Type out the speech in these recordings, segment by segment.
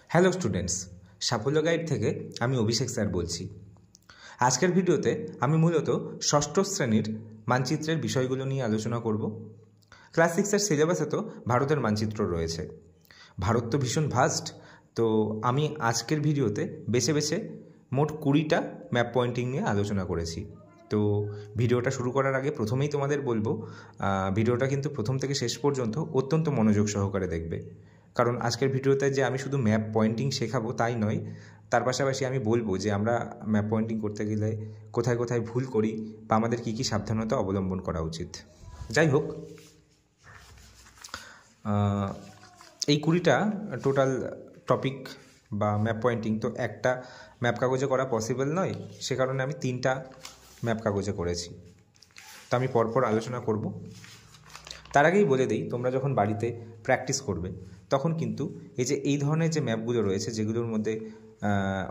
Hello students, সাফল্য guide থেকে আমি অভিষেক স্যার বলছি। আজকের ভিডিওতে আমি মূলত ষষ্ঠ শ্রেণীর মানচিত্রের বিষয়গুলো নিয়ে আলোচনা করব। ক্লাস 6-এর সিলেবাসে তো ভারতের মানচিত্র রয়েছে। ভারত তো ভীষণ ভাস্ট, তো আমি আজকের ভিডিওতে বেছে বেছে মোট 20টা ম্যাপ পয়েন্টিং নিয়ে আলোচনা করেছি। তো ভিডিওটা শুরু করার আগে প্রথমেই তোমাদের বলবো, ভিডিওটা কিন্তু প্রথম থেকে শেষ পর্যন্ত অত্যন্ত মনোযোগ সহকারে দেখবে, কারণ আজকের ভিডিওতে যে আমি শুধু ম্যাপ পয়েন্টিং শেখাবো তাই নয়, তার পাশাপাশি আমি বলবো যে আমরা ম্যাপ পয়েন্টিং করতে গেলে কোথায় কোথায় ভুল করি বা আমাদের কী কী সাবধানতা অবলম্বন করা উচিত। যাই হোক, এই 20টা টোটাল টপিক বা ম্যাপ পয়েন্টিং তো একটা ম্যাপ কাগজে করা পসিবল নয়, সে কারণে আমি 3টা ম্যাপ কাগজে করেছি। তো আমি পরপর আলোচনা করব। তার আগেই বলে দিই, তোমরা যখন বাড়িতে প্র্যাকটিস করবে তখন কিন্তু এই ধরনের যে ম্যাপগুলো রয়েছে, যেগুলোর মধ্যে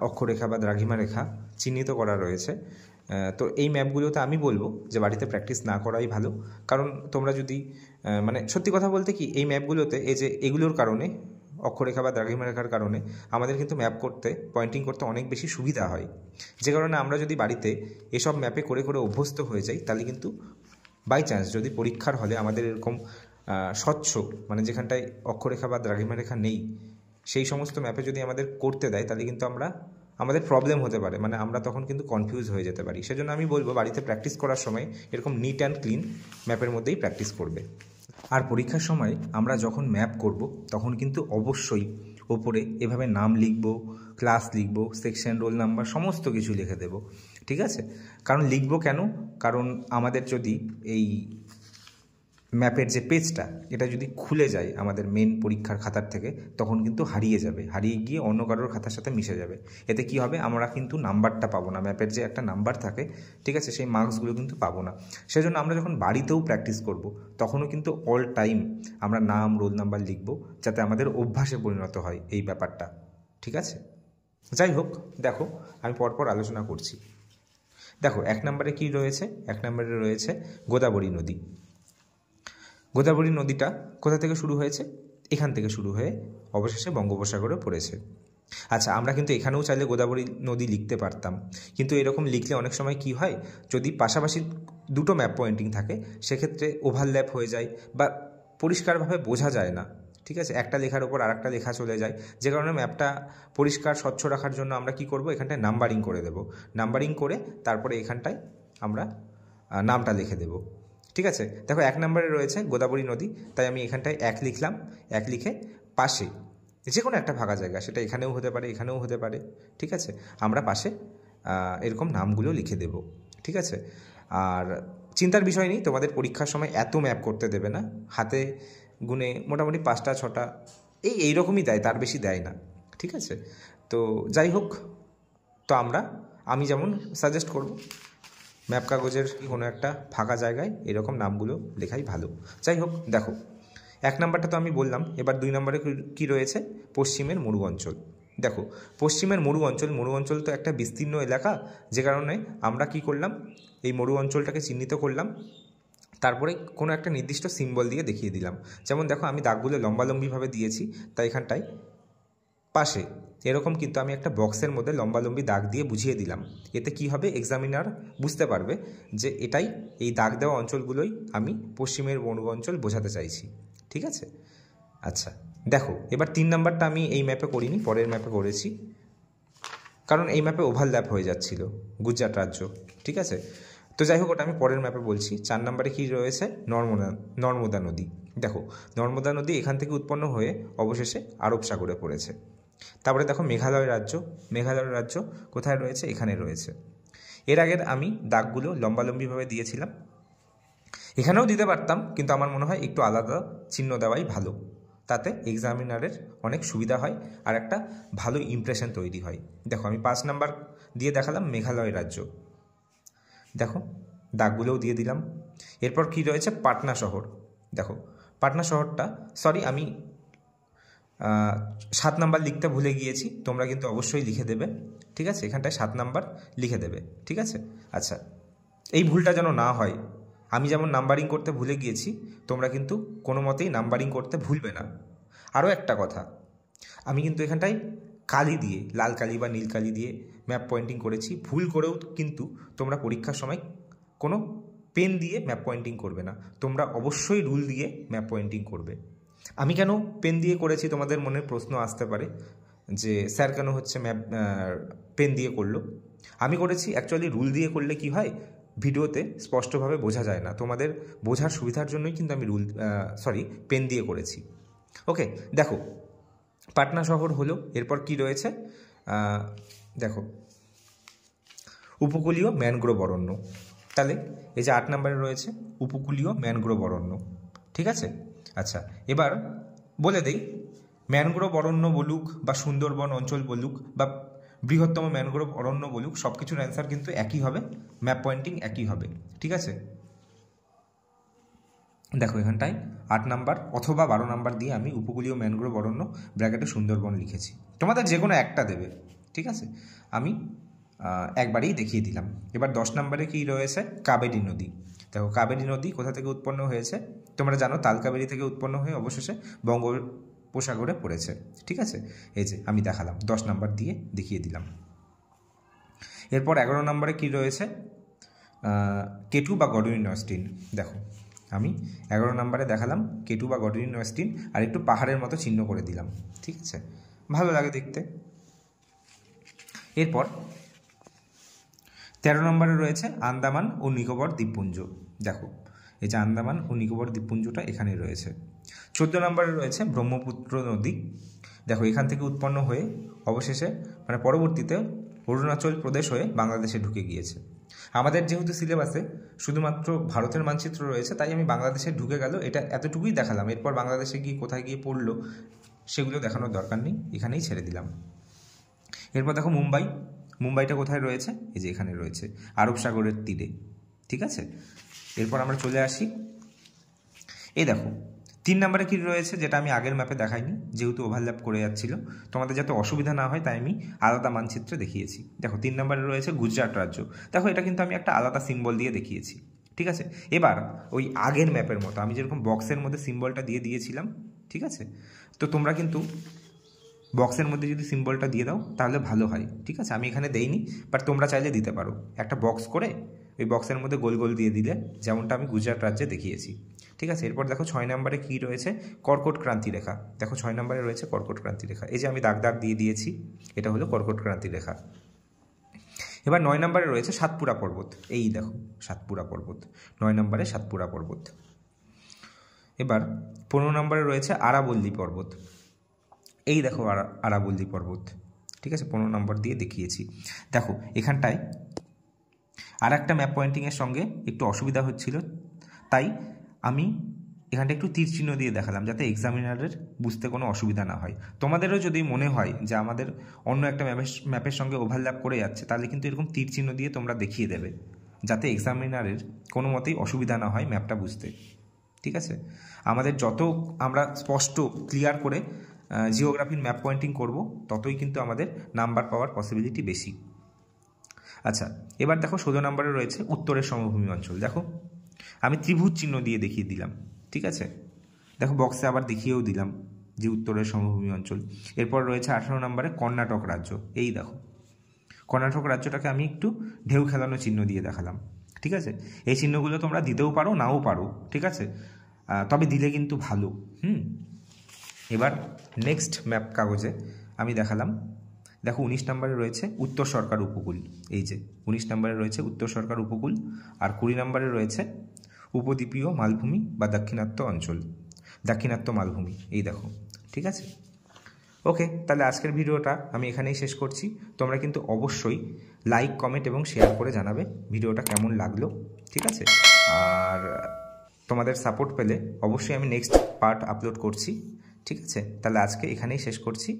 অক্ষরেখা বা দ্রাঘিমা রেখা চিহ্নিত করা রয়েছে, তো এই ম্যাপগুলোতে আমি বলবো যে বাড়িতে প্র্যাকটিস না করাই ভালো। কারণ তোমরা যদি মানে সত্যি কথা বলতে কি, এই ম্যাপগুলোতে এগুলোর কারণে, অক্ষরেখা বা দ্রাঘিমা রেখার কারণে আমাদের কিন্তু ম্যাপ করতে, পয়েন্টিং করতে অনেক বেশি সুবিধা হয়। যে কারণে আমরা যদি বাড়িতে এসব ম্যাপে করে করে অভ্যস্ত হয়ে যাই, তাহলে কিন্তু বাই চান্স যদি পরীক্ষার হলে আমাদের এরকম স্বচ্ছ, মানে যেখানটায় অক্ষরেখা বা দ্রাঘিমা রেখা নেই, সেই সমস্ত ম্যাপে যদি আমাদের করতে দেয়, তাহলে কিন্তু আমাদের প্রবলেম হতে পারে, মানে আমরা তখন কিন্তু কনফিউজ হয়ে যেতে পারি। সেজন্য আমি বলবো বাড়িতে প্র্যাকটিস করার সময় এরকম নিট অ্যান্ড ক্লিন ম্যাপের মধ্যেই প্র্যাকটিস করবে। আর পরীক্ষার সময় আমরা যখন ম্যাপ করব তখন কিন্তু অবশ্যই ওপরে এভাবে নাম লিখব, ক্লাস লিখব, সেকশন, রোল নাম্বার সমস্ত কিছু লিখে দেব, ঠিক আছে? কারণ লিখব কেন? কারণ আমাদের যদি এই ম্যাপের যে পেজটা, এটা যদি খুলে যায় আমাদের মেন পরীক্ষার খাতার থেকে, তখন কিন্তু হারিয়ে যাবে, হারিয়ে গিয়ে অন্য কারোর খাতার সাথে মিশে যাবে। এতে কি হবে? আমরা কিন্তু নাম্বারটা পাবো না, ম্যাপের যে একটা নাম্বার থাকে, ঠিক আছে, সেই মার্কসগুলো কিন্তু পাবো না। সেজন্য আমরা যখন বাড়িতেও প্র্যাকটিস করব তখনও কিন্তু অল টাইম আমরা নাম, রোল নাম্বার লিখব, যাতে আমাদের অভ্যাসে পরিণত হয় এই ব্যাপারটা, ঠিক আছে? যাই হোক, দেখো আমি পরপর আলোচনা করছি। দেখো 1 নম্বরে কী রয়েছে? 1 নম্বরে রয়েছে গোদাবরী নদী। গোদাবরী নদীটা কোথা থেকে শুরু হয়েছে? এখান থেকে শুরু হয়ে অবশেষে বঙ্গোপসাগরে পড়েছে। আচ্ছা, আমরা কিন্তু এখানেও চাইলে গোদাবরী নদী লিখতে পারতাম, কিন্তু এরকম লিখলে অনেক সময় কি হয়, যদি পাশাপাশি দুটো ম্যাপ পয়েন্টিং থাকে সেক্ষেত্রে ওভারল্যাপ হয়ে যায় বা পরিষ্কারভাবে বোঝা যায় না, ঠিক আছে? একটা লেখার ওপর আর একটা লেখা চলে যায়, যে কারণে ম্যাপটা পরিষ্কার স্বচ্ছ রাখার জন্য আমরা কি করব, এখানটায় নাম্বারিং করে দেব। নাম্বারিং করে তারপরে এখানটায় আমরা নামটা লিখে দেব, ঠিক আছে? দেখো 1 নম্বরে রয়েছে গোদাবরী নদী, তাই আমি এখানটায় 1 লিখলাম। 1 লিখে পাশে যে কোনো একটা ফাঁকা জায়গা, সেটা এখানেও হতে পারে, এখানেও হতে পারে, ঠিক আছে, আমরা পাশে এরকম নামগুলো লিখে দেব, ঠিক আছে? আর চিন্তার বিষয় নেই, তোমাদের পরীক্ষার সময় এত ম্যাপ করতে দেবে না, হাতে গুনে মোটামুটি 5টা 6টা এইরকমই দেয়, তার বেশি দেয় না, ঠিক আছে? তো যাই হোক, তো আমি যেমন সাজেস্ট করব, ম্যাপ কাগজের কোনো একটা ফাঁকা জায়গায় এরকম নামগুলো লেখাই ভালো। যাই হোক, দেখো 1 নম্বরটা তো আমি বললাম, এবার 2 নম্বরে কী রয়েছে? পশ্চিমের মরু অঞ্চল। দেখো পশ্চিমের মরু অঞ্চল তো একটা বিস্তীর্ণ এলাকা, যে কারণে আমরা কি করলাম, এই মরু অঞ্চলটাকে চিহ্নিত করলাম, তারপরে কোনো একটা নির্দিষ্ট সিম্বল দিয়ে দেখিয়ে দিলাম। যেমন দেখো আমি দাগগুলো লম্বালম্বিভাবে দিয়েছি, তাই এখানটায় পাশে এরকম কিন্তু আমি একটা বক্সের মধ্যে লম্বালম্বি দাগ দিয়ে বুঝিয়ে দিলাম। এতে কি হবে, এক্সামিনার বুঝতে পারবে যে এই দাগ দেওয়া অঞ্চলগুলোই আমি পশ্চিমের মরু অঞ্চল বোঝাতে চাইছি, ঠিক আছে? আচ্ছা, দেখো এবার 3 নম্বরটা আমি এই ম্যাপে করিনি, পরের ম্যাপে করেছি, কারণ এই ম্যাপে ওভারল্যাপ হয়ে যাচ্ছিল গুজরাট রাজ্য, ঠিক আছে? তো যাই হোক, ওটা আমি পরের ম্যাপে বলছি। 4 নম্বরে কী রয়েছে? নর্মদা নদী। দেখো নর্মদা নদী এখান থেকে উৎপন্ন হয়ে অবশেষে আরব সাগরে পড়েছে। তারপরে দেখো মেঘালয় রাজ্য কোথায় রয়েছে? এখানে রয়েছে। এর আগের আমি দাগগুলো লম্বালম্বিভাবে দিয়েছিলাম, এখানেও দিতে পারতাম, কিন্তু আমার মনে হয় একটু আলাদা চিহ্ন দেওয়াই ভালো, তাতে এক্সামিনারের অনেক সুবিধা হয় আর একটা ভালো ইমপ্রেশন তৈরি হয়। দেখো আমি 5 নাম্বার দিয়ে দেখালাম মেঘালয় রাজ্য, দেখো দাগগুলোও দিয়ে দিলাম। এরপর কি রয়েছে? পাটনা শহর। দেখো পাটনা শহরটা, সরি আমি 7 নাম্বার লিখতে ভুলে গিয়েছি, তোমরা কিন্তু অবশ্যই লিখে দেবে, ঠিক আছে? এখানটায় 7 নাম্বার লিখে দেবে, ঠিক আছে? আচ্ছা, এই ভুলটা যেন না হয়, আমি যেমন নাম্বারিং করতে ভুলে গিয়েছি, তোমরা কিন্তু কোনো মতেই নাম্বারিং করতে ভুলবে না। আরও একটা কথা, আমি কিন্তু এখানটায় কালি দিয়ে, লাল কালি বা নীল কালি দিয়ে ম্যাপ পয়েন্টিং করেছি। ভুল করেও কিন্তু তোমরা পরীক্ষার সময় কোনো পেন দিয়ে ম্যাপ পয়েন্টিং করবে না, তোমরা অবশ্যই রুল দিয়ে ম্যাপ পয়েন্টিং করবে। আমি কেন পেন দিয়ে করেছি তোমাদের মনে প্রশ্ন আসতে পারে যে স্যার কেন হচ্ছে ম্যাপ পেন দিয়ে করলো। আমি করেছি অ্যাকচুয়ালি রুল দিয়ে করলে কি হয়, ভিডিওতে স্পষ্টভাবে বোঝা যায় না, তোমাদের বোঝার সুবিধার জন্যই কিন্তু আমি পেন দিয়ে করেছি। ওকে, দেখো পাটনা শহর হলো, এরপর কি রয়েছে দেখো উপকূলীয় ম্যানগ্রোভ অরণ্য। তাহলে এই যে 8 নম্বরে রয়েছে উপকূলীয় ম্যানগ্রোভ অরণ্য, ঠিক আছে। আচ্ছা, এবার বলে দেই ম্যানগ্রোভ অরণ্য বলুক বা সুন্দরবন অঞ্চল বলুক বা বৃহত্তম ম্যানগ্রোভ অরণ্য বলুক, সব কিছুর অ্যান্সার কিন্তু একই হবে, ম্যাপ পয়েন্টিং একই হবে, ঠিক আছে। দেখো এখানটায় 8 নাম্বার অথবা 12 নাম্বার দিয়ে আমি উপকূলীয় ম্যানগ্রোভ অরণ্য ব্র্যাকেটে সুন্দরবন লিখেছি, তোমাদের যে কোনো একটা দেবে, ঠিক আছে। আমি একবারেই দেখিয়ে দিলাম। এবার 10 নম্বরে কী রয়েছে, কাবেরী নদী। দেখো কাবেরী নদী কোথা থেকে উৎপন্ন হয়েছে, তোমরা জানো তালকাবেরী থেকে উৎপন্ন হয়ে অবশেষে বঙ্গোপসাগরে পড়েছে, ঠিক আছে। এই যে আমি দেখালাম, 10 নাম্বার দিয়ে দেখিয়ে দিলাম। এরপর 11 নম্বরে কী রয়েছে, কেটু বা গডউইন অস্টিন। দেখো আমি 11 নম্বরে দেখালাম কেটু বা গডউইন অস্টিন, আর একটু পাহাড়ের মতো চিহ্ন করে দিলাম, ঠিক আছে, ভালো লাগে দেখতে। এরপর 13 নম্বরে রয়েছে আন্দামান ও নিকোবর দ্বীপপুঞ্জ। দেখো এই যে আন্দামান ও নিকোবর দ্বীপপুঞ্জটা এখানে রয়েছে। 14 নম্বরে রয়েছে ব্রহ্মপুত্র নদী। দেখো এখান থেকে উৎপন্ন হয়ে অবশেষে পরবর্তীতে অরুণাচল প্রদেশ হয়ে বাংলাদেশে ঢুকে গিয়েছে। আমাদের যেহেতু সিলেবাসে শুধুমাত্র ভারতের মানচিত্র রয়েছে, তাই আমি বাংলাদেশে ঢুকে গেল এটা এতটুকুই দেখালাম। এরপর বাংলাদেশে গিয়ে কোথায় গিয়ে পড়লো সেগুলো দেখানোর দরকার নেই, এখানেই ছেড়ে দিলাম। এরপর দেখো মুম্বাইটা কোথায় রয়েছে, এই যে এখানে রয়েছে, আরব সাগরের তীরে, ঠিক আছে। এরপর আমরা চলে আসি, এই দেখো 3 নম্বরে কী রয়েছে, যেটা আমি আগের ম্যাপে দেখাইনি যেহেতু ওভারল্যাপ করে যাচ্ছিল, তোমাদের যাতে অসুবিধা না হয় তাই আমি আলাদা মানচিত্রে দেখিয়েছি। দেখো 3 নম্বরে রয়েছে গুজরাট রাজ্য। দেখো এটা কিন্তু আমি একটা আলাদা সিম্বল দিয়ে দেখিয়েছি, ঠিক আছে। এবার ওই আগের ম্যাপের মতো আমি যেরকম বক্সের মধ্যে সিম্বলটা দিয়ে দিয়েছিলাম, ঠিক আছে, তো তোমরা কিন্তু বক্সের মধ্যে যদি সিম্বলটা দিয়ে দাও তাহলে ভালো হয়, ঠিক আছে। আমি এখানে দেইনি, বাট তোমরা চাইলে দিতে পারো, একটা বক্স করে ওই বক্সের মধ্যে গোল গোল দিয়ে দিলে, যেমনটা আমি গুজরাট রাজ্যে দেখিয়েছি, ঠিক আছে। এরপর দেখো 6 নম্বরে কী রয়েছে, কর্কট ক্রান্তি রেখা। দেখো 6 নম্বরে রয়েছে কর্কট ক্রান্তি রেখা, এই যে আমি দাগ দাগ দিয়ে দিয়েছি, এটা হলো কর্কট ক্রান্তি রেখা। এবার 9 নম্বরে রয়েছে সাতপুরা পর্বত। এই দেখো সাতপুরা পর্বত, 9 নম্বরে সাতপুরা পর্বত। এবার 15 নম্বরে রয়েছে আরাবল্লী পর্বত। এই দেখো আরাবল্লী পর্বত, ঠিক আছে, 15 নম্বর দিয়ে দেখিয়েছি। দেখো এখানটায় আর একটা ম্যাপ পয়েন্টিংয়ের সঙ্গে একটু অসুবিধা হচ্ছিল, তাই আমি এখানটা একটু তীর চিহ্ন দিয়ে দেখালাম যাতে এক্সামিনারের বুঝতে কোনো অসুবিধা না হয়। তোমাদেরও যদি মনে হয় যে আমাদের অন্য একটা ম্যাপের সঙ্গে ওভারল্যাপ করে যাচ্ছে, তাহলে কিন্তু এরকম তীর চিহ্ন দিয়ে তোমরা দেখিয়ে দেবে যাতে এক্সামিনারের কোনো মতেই অসুবিধা না হয় ম্যাপটা বুঝতে, ঠিক আছে। আমাদের যত আমরা স্পষ্ট ক্লিয়ার করে জিওগ্রাফির ম্যাপ পয়েন্টিং করব, ততই কিন্তু আমাদের নাম্বার পাওয়ার পসিবিলিটি বেশি। আচ্ছা, এবার দেখো 16 নম্বরে রয়েছে উত্তরের সমভূমি অঞ্চল। দেখো আমি ত্রিভুজ চিহ্ন দিয়ে দেখিয়ে দিলাম, ঠিক আছে। দেখো বক্সে আবার দেখিয়েও দিলাম যে উত্তরের সমভূমি অঞ্চল। এরপর রয়েছে 18 নম্বরে কর্ণাটক রাজ্য। এই দেখো কর্ণাটক রাজ্যটাকে আমি একটু ঢেউ খেলানো চিহ্ন দিয়ে দেখালাম, ঠিক আছে। এই চিহ্নগুলো তোমরা দিতেও পারো নাও পারো, ঠিক আছে, তবে দিলে কিন্তু ভালো। এবার নেক্সট ম্যাপ কাগজে আমি দেখালাম, দেখো 19 নম্বরে রয়েছে উত্তর সরকার উপকূল। এই যে 19 নম্বরে রয়েছে উত্তর সরকার উপকূল, আর 20 নম্বরে রয়েছে উপদ্বীপীয় মালভূমি বা দাক্ষিণাত্য মালভূমি। এই দেখো, ঠিক আছে। ওকে, তাহলে আজকের ভিডিওটা আমি এখানেই শেষ করছি। তোমরা কিন্তু অবশ্যই লাইক, কমেন্ট এবং শেয়ার করে জানাবে ভিডিওটা কেমন লাগলো, ঠিক আছে। আর তোমাদের সাপোর্ট পেলে অবশ্যই আমি নেক্সট পার্ট আপলোড করছি, ঠিক আছে। তাহলে আজকে এখানেই শেষ করছি।